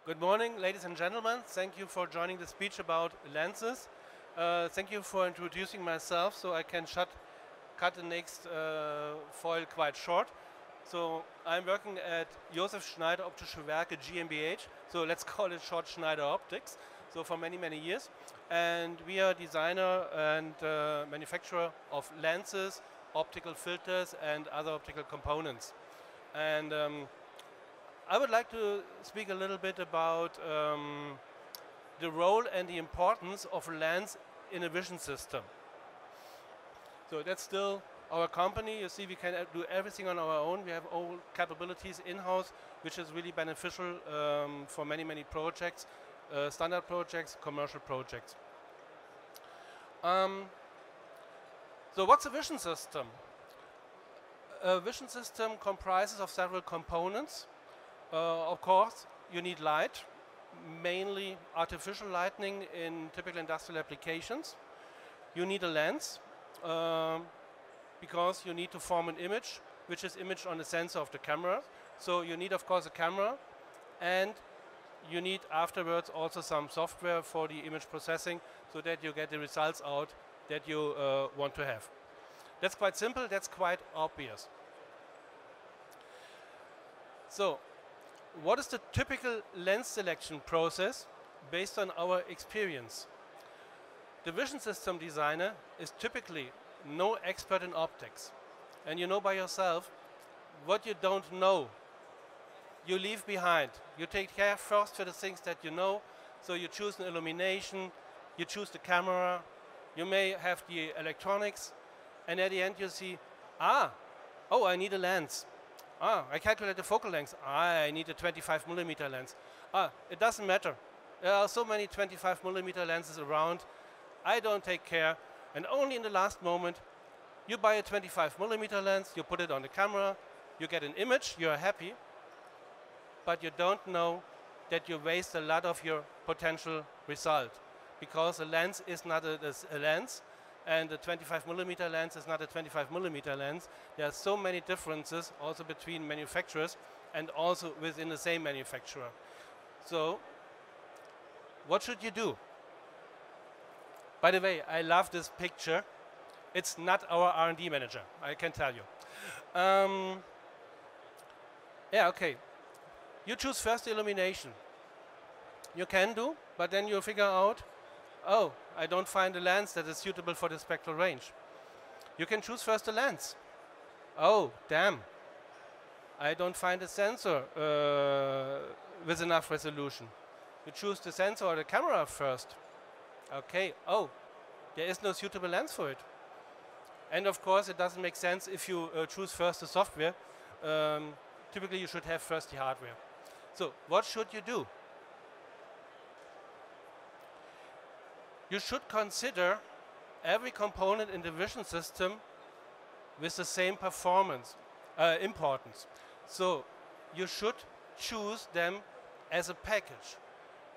Good morning, ladies and gentlemen. Thank you for joining the speech about lenses. Thank you for introducing myself so I can cut the next foil quite short. So I'm working at Josef Schneider Optische Werke GmbH, so let's call it short Schneider Optics, so for many, many years. And we are designer and manufacturer of lenses, optical filters and other optical components. And I would like to speak a little bit about the role and the importance of a lens in a vision system. So that's still our company. You see, we can do everything on our own. We have all capabilities in-house, which is really beneficial for many, many projects, standard projects, commercial projects. So what's a vision system? A vision system comprises of several components. Of course, you need light, mainly artificial lighting in typical industrial applications. You need a lens because you need to form an image, which is imaged on the sensor of the camera. So you need, of course, a camera, and you need afterwards also some software for the image processing so that you get the results out that you want to have. That's quite simple, that's quite obvious. So, what is the typical lens selection process based on our experience? The vision system designer is typically no expert in optics. And you know by yourself, what you don't know, you leave behind. You take care first for the things that you know. So you choose an illumination, you choose the camera, you may have the electronics, and at the end you see, oh, I need a lens. I calculate the focal length. I need a 25mm lens. It doesn't matter. There are so many 25mm lenses around. I don't take care. And only in the last moment, you buy a 25mm lens, you put it on the camera, you get an image, you're happy. But you don't know that you waste a lot of your potential result. Because a lens is not a lens, and the 25mm lens is not a 25mm lens. There are so many differences also between manufacturers and also within the same manufacturer. So, what should you do? By the way, I love this picture. It's not our R&D manager, I can tell you. Yeah, okay. You choose first the illumination. You can do, but then you figure out, oh, I don't find a lens that is suitable for the spectral range. You can choose first a lens. Oh, damn. I don't find a sensor with enough resolution. You choose the sensor or the camera first. Okay, oh, there is no suitable lens for it. And of course, it doesn't make sense if you choose first the software. Typically, you should have first the hardware. So, what should you do? You should consider every component in the vision system with the same importance. So you should choose them as a package.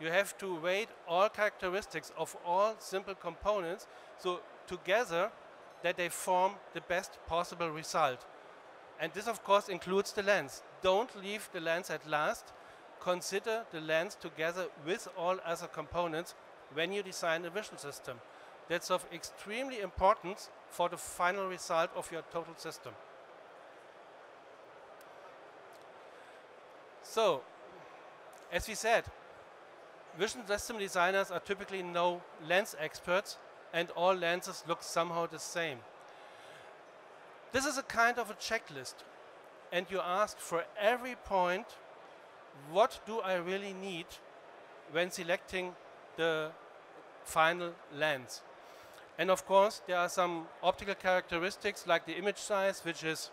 You have to weigh all characteristics of all simple components so together that they form the best possible result. And this of course includes the lens. Don't leave the lens at last. Consider the lens together with all other components when you design a vision system. That's of extremely importance for the final result of your total system. So, as we said, vision system designers are typically no lens experts, and all lenses look somehow the same. This is a kind of a checklist, and you ask for every point, what do I really need when selecting the final lens? And of course, there are some optical characteristics like the image size, which is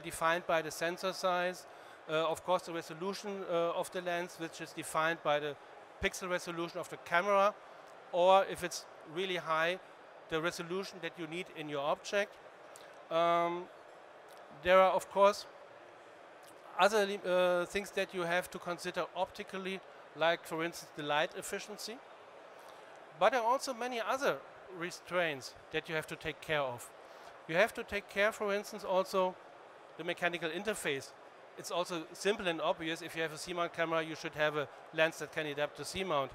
defined by the sensor size. Of course, the resolution of the lens, which is defined by the pixel resolution of the camera, or if it's really high, the resolution that you need in your object. There are, of course, other things that you have to consider optically, like, for instance, the light efficiency. But there are also many other restraints that you have to take care of. You have to take care, for instance, also the mechanical interface. it's also simple and obvious. If you have a C-mount camera, you should have a lens that can adapt to C-mount.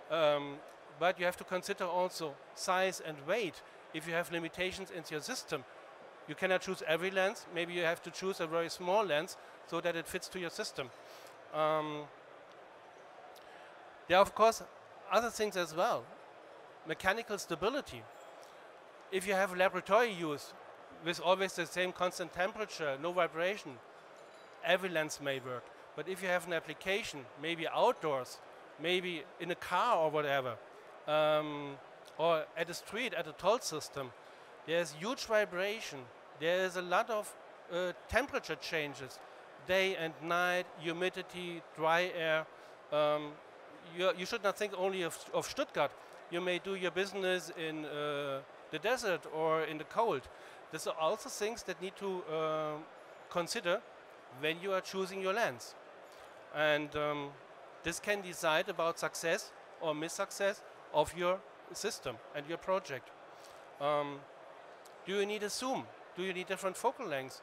But you have to consider also size and weight. If you have limitations in your system, you cannot choose every lens. Maybe you have to choose a very small lens so that it fits to your system. There are, of course, other things as well. Mechanical stability. If you have laboratory use with always the same constant temperature, no vibration, every lens may work. But if you have an application, maybe outdoors, maybe in a car or whatever, or at a street, at a toll system, there's huge vibration. There is a lot of temperature changes, day and night, humidity, dry air. You should not think only of Stuttgart. You may do your business in the desert or in the cold. These are also things that need to consider when you are choosing your lens. And this can decide about success or mis-success of your system and your project. Do you need a zoom? Do you need different focal lengths?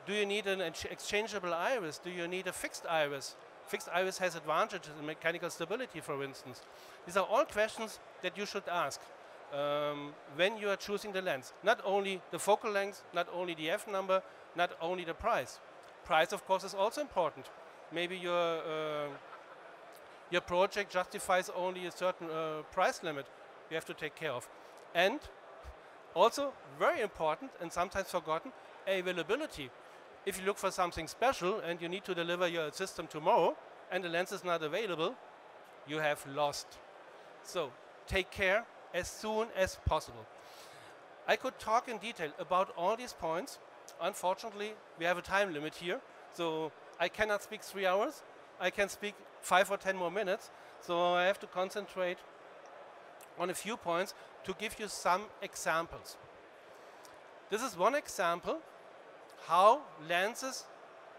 Do you need an exchangeable iris? Do you need a fixed iris? Fixed iris has advantages in mechanical stability, for instance. These are all questions that you should ask when you are choosing the lens. Not only the focal length, not only the F number, not only the price. Price, of course, is also important. Maybe your project justifies only a certain price limit you have to take care of. And also, very important and sometimes forgotten, availability. If you look for something special and you need to deliver your system tomorrow and the lens is not available, you have lost. So take care as soon as possible. I could talk in detail about all these points. Unfortunately, we have a time limit here, so I cannot speak 3 hours. I can speak 5 or 10 more minutes, so I have to concentrate on a few points to give you some examples. This is one example how lenses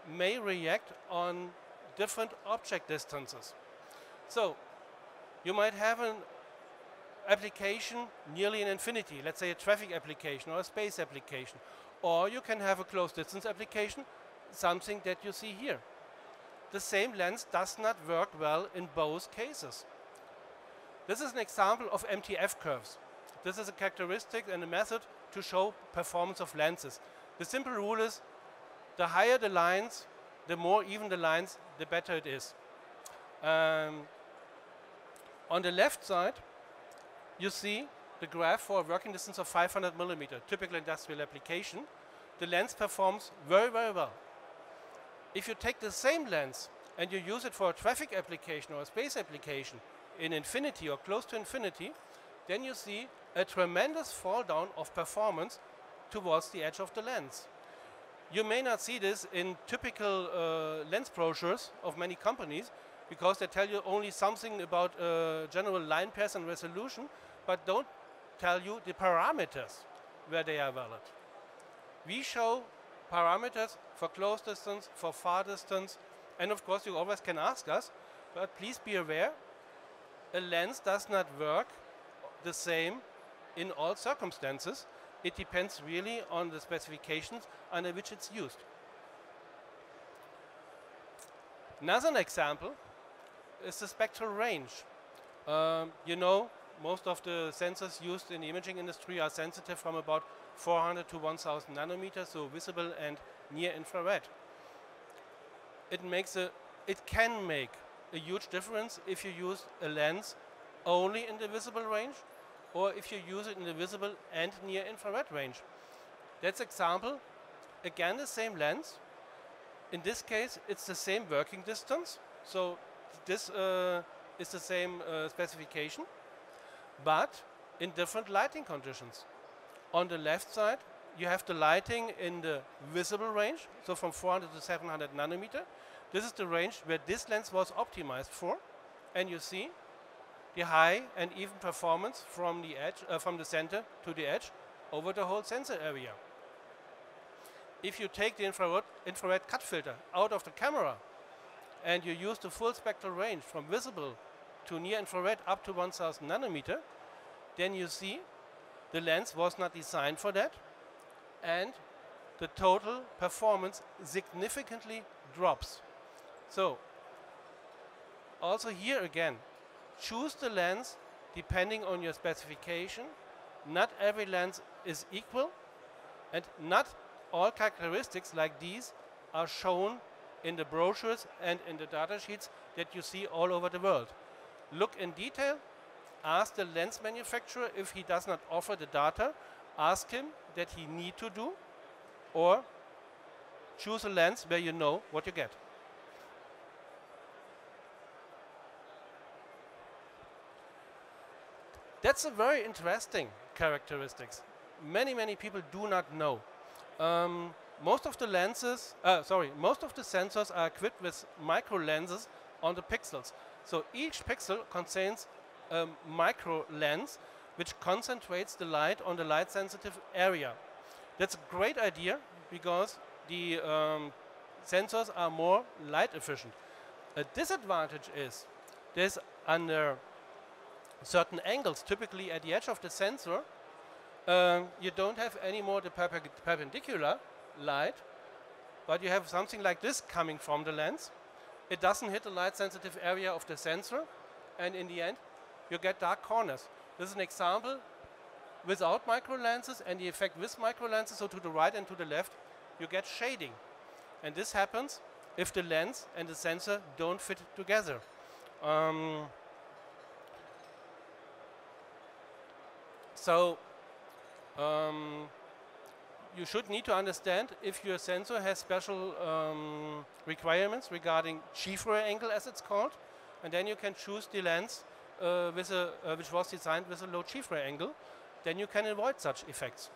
may react on different object distances. So you might have an application nearly in infinity, let's say a traffic application or a space application, or you can have a close distance application, something that you see here. The same lens does not work well in both cases. This is an example of MTF curves. This is a characteristic and a method to show performance of lenses. The simple rule is, the higher the lines, the more even the lines, the better it is. On the left side, you see the graph for a working distance of 500 millimeter, typical industrial application. The lens performs very, very well. If you take the same lens and you use it for a traffic application or a space application in infinity or close to infinity, then you see a tremendous fall down of performance towards the edge of the lens. You may not see this in typical lens brochures of many companies because they tell you only something about general line pairs and resolution, but don't tell you the parameters where they are valid. We show parameters for close distance, for far distance, and of course you always can ask us, but please be aware, a lens does not work the same in all circumstances. It depends really on the specifications under which it's used. Another example is the spectral range. You know, most of the sensors used in the imaging industry are sensitive from about 400 to 1000 nanometers, so visible and near infrared. It can make a huge difference if you use a lens only in the visible range, or if you use it in the visible and near infrared range. That's example, again the same lens. In this case, it's the same working distance, so this is the same specification, but in different lighting conditions. On the left side, you have the lighting in the visible range, so from 400 to 700 nanometer. This is the range where this lens was optimized for, and you see the high and even performance from the edge, from the center to the edge over the whole sensor area. If you take the infrared cut filter out of the camera and you use the full spectral range from visible to near infrared up to 1000 nanometer, then you see the lens was not designed for that, and the total performance significantly drops. So, also here again, choose the lens depending on your specification. Not every lens is equal, and not all characteristics like these are shown in the brochures and in the data sheets that you see all over the world. Look in detail, ask the lens manufacturer if he does not offer the data, ask him that he need to do, or choose a lens where you know what you get. That's a very interesting characteristics. Many people do not know. Most of the lenses, most of the sensors are equipped with micro lenses on the pixels. So each pixel contains a micro lens which concentrates the light on the light sensitive area. That's a great idea because the sensors are more light efficient. A disadvantage is there's under certain angles, typically at the edge of the sensor, you don't have anymore the perpendicular light, but you have something like this coming from the lens. It doesn't hit the light sensitive area of the sensor, and in the end you get dark corners. This is an example without micro lenses and the effect with micro lenses, so to the right and to the left you get shading. And this happens if the lens and the sensor don't fit together. You should need to understand if your sensor has special requirements regarding G-Fourier angle, as it's called, and then you can choose the lens which was designed with a low G-Fourier angle. Then you can avoid such effects.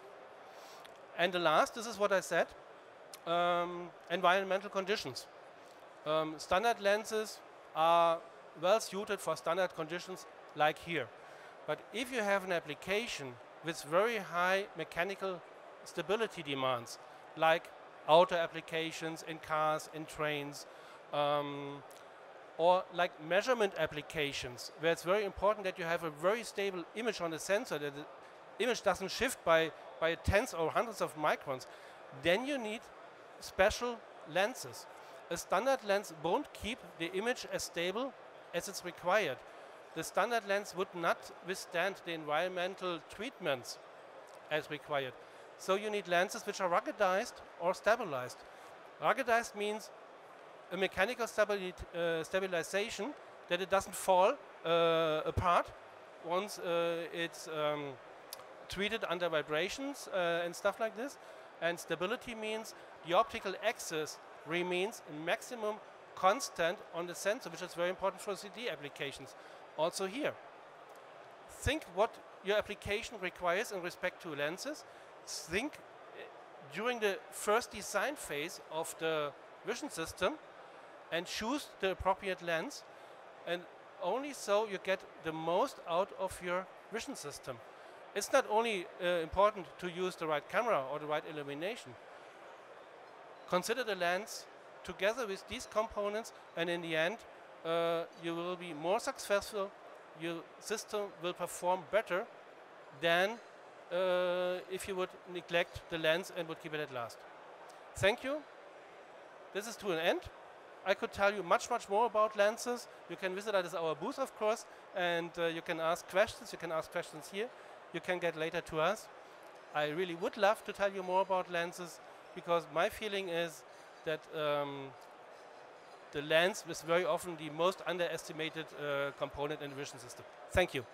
And the last, this is what I said, environmental conditions. Standard lenses are well suited for standard conditions like here. But if you have an application with very high mechanical stability demands, like auto applications in cars, in trains, or like measurement applications, where it's very important that you have a very stable image on the sensor, that the image doesn't shift by tens or hundreds of microns, then you need special lenses. A standard lens won't keep the image as stable as it's required. The standard lens would not withstand the environmental treatments as required. So you need lenses which are ruggedized or stabilized. Ruggedized means a mechanical stabilization, that it doesn't fall apart once it's treated under vibrations and stuff like this. And stability means the optical axis remains maximum constant on the sensor, which is very important for 3D applications. Also here, think what your application requires in respect to lenses. Think during the first design phase of the vision system and choose the appropriate lens, and only so you get the most out of your vision system. It's not only important to use the right camera or the right illumination. Consider the lens together with these components, and in the end you will be more successful. Your system will perform better than if you would neglect the lens and would keep it at last. Thank you. This is to an end. I could tell you much more about lenses. You can visit us at our booth, of course, and you can ask questions. You can ask questions here. You can get later to us. I really would love to tell you more about lenses, because my feeling is that the lens is very often the most underestimated component in the vision system. Thank you.